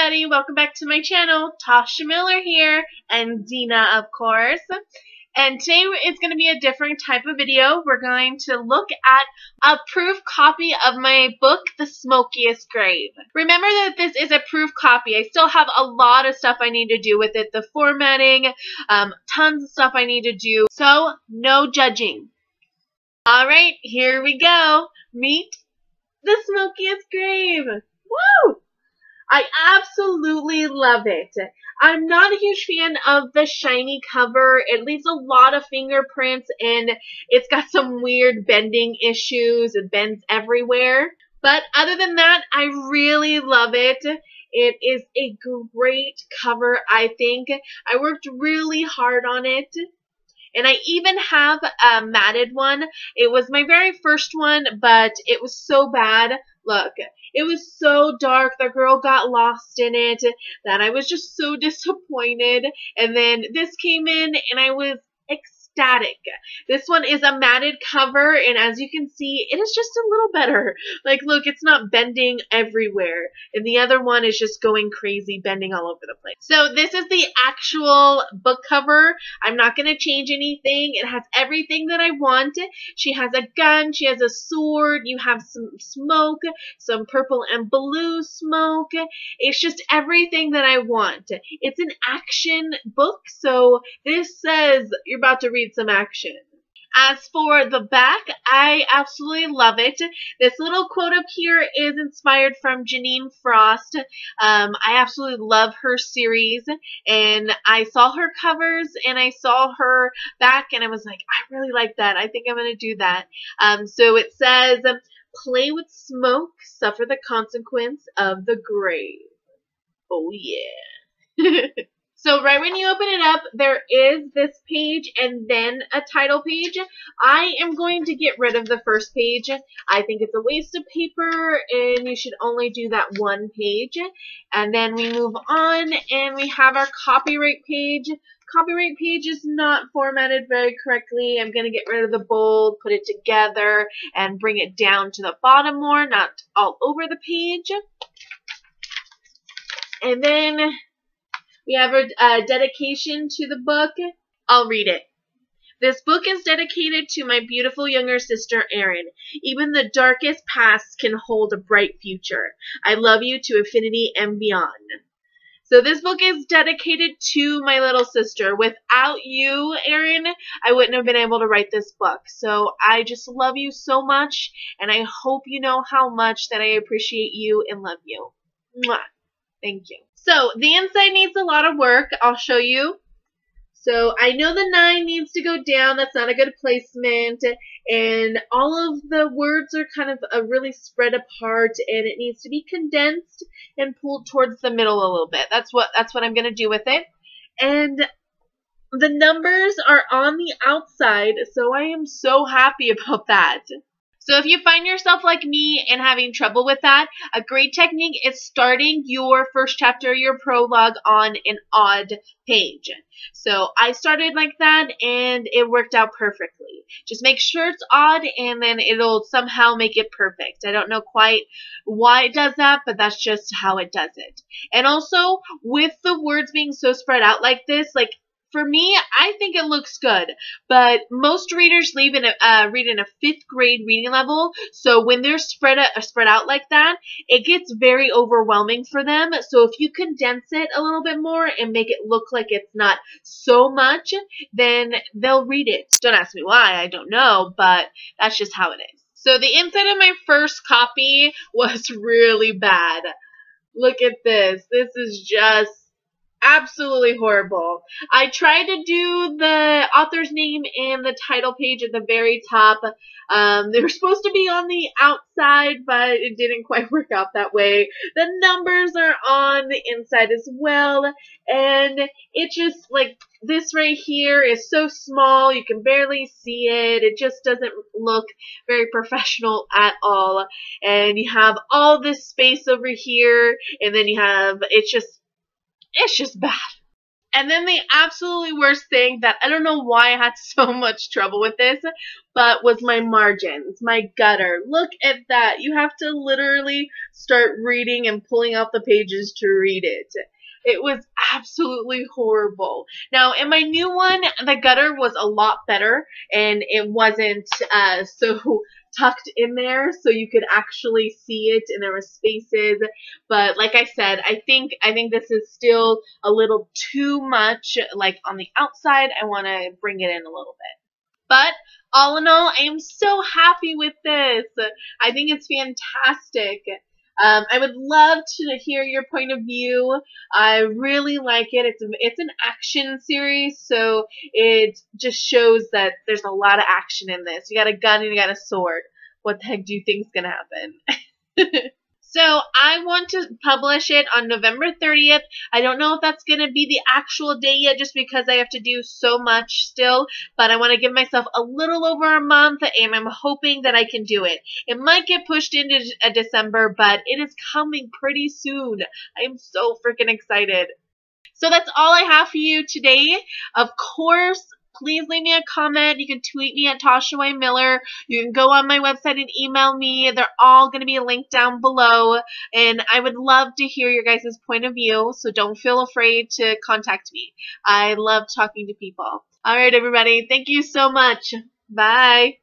everybody, welcome back to my channel. Tasha Miller here, and Dina, of course. And today it's going to be a different type of video. We're going to look at a proof copy of my book, The Smokiest Grave. Remember that this is a proof copy. I still have a lot of stuff I need to do with it. The formatting, tons of stuff I need to do. So, no judging. Alright, here we go. Meet The Smokiest Grave. Woo! I absolutely love it. I'm not a huge fan of the shiny cover. It leaves a lot of fingerprints and it's got some weird bending issues. It bends everywhere. But other than that, I really love it. It is a great cover, I think. I worked really hard on it. And I even have a matted one. It was my very first one, but it was so bad. Look, it was so dark. The girl got lost in it that I was just so disappointed. And then this came in and I was ecstatic. This one is a matted cover, and as you can see, it is just a little better. Like, look, it's not bending everywhere. And the other one is just going crazy, bending all over the place. So this is the actual book cover. I'm not going to change anything. It has everything that I want. She has a gun. She has a sword. You have some smoke, some purple and blue smoke. It's just everything that I want. It's an action book, so this says you're about to read some action. As for the back, I absolutely love it. This little quote up here is inspired from Janine Frost. I absolutely love her series, and I saw her covers and I saw her back and I was like, I really like that. I think I'm going to do that. So it says, play with smoke, suffer the consequence of the grave. Oh yeah. So right when you open it up, there is this page and then a title page. I am going to get rid of the first page. I think it's a waste of paper and you should only do that one page. And then we move on and we have our copyright page. Copyright page is not formatted very correctly. I'm going to get rid of the bold, put it together, and bring it down to the bottom more, not all over the page. And then we have a dedication to the book. I'll read it. This book is dedicated to my beautiful younger sister, Erin. Even the darkest past can hold a bright future. I love you to infinity and beyond. So this book is dedicated to my little sister. Without you, Erin, I wouldn't have been able to write this book. So I just love you so much, and I hope you know how much that I appreciate you and love you. Mwah. Thank you. So the inside needs a lot of work. I'll show you. So I know the 9 needs to go down. That's not a good placement. And all of the words are kind of really spread apart, and it needs to be condensed and pulled towards the middle a little bit. That's what I'm going to do with it. And the numbers are on the outside, so I am so happy about that. So if you find yourself like me and having trouble with that, a great technique is starting your first chapter, your prologue, on an odd page. So I started like that and it worked out perfectly. Just make sure it's odd and then it'll somehow make it perfect. I don't know quite why it does that, but that's just how it does it. And also, with the words being so spread out like this, like, for me, I think it looks good, but most readers read in a 5th grade reading level, so when they're spread out like that, it gets very overwhelming for them. So if you condense it a little bit more and make it look like it's not so much, then they'll read it. Don't ask me why, I don't know, but that's just how it is. So the inside of my first copy was really bad. Look at this. This is just absolutely horrible. I tried to do the author's name and the title page at the very top. They were supposed to be on the outside, but it didn't quite work out that way. The numbers are on the inside as well, and it just, like, this right here is so small, you can barely see it. It just doesn't look very professional at all. And you have all this space over here, and then you have, it's just bad. And then the absolutely worst thing that I don't know why I had so much trouble with this, but was my margins, my gutter. Look at that. You have to literally start reading and pulling out the pages to read it. It was absolutely horrible. Now, in my new one, the gutter was a lot better, and it wasn't so tucked in there, so you could actually see it, and there were spaces. But like I said, I think this is still a little too much. Like on the outside, I want to bring it in a little bit. But all in all, I am so happy with this. I think it's fantastic. I would love to hear your point of view. I really like it. It's an action series, so it just shows that there's a lot of action in this. You got a gun and you got a sword. What the heck do you think is going to happen? So I want to publish it on November 30th. I don't know if that's going to be the actual day yet just because I have to do so much still, but I want to give myself a little over a month, and I'm hoping that I can do it. It might get pushed into December, but it is coming pretty soon. I am so freaking excited. So that's all I have for you today. Of course, please leave me a comment. You can tweet me at Tasha Miller. You can go on my website and email me. They're all going to be linked down below. And I would love to hear your guys' point of view, so don't feel afraid to contact me. I love talking to people. All right, everybody. Thank you so much. Bye.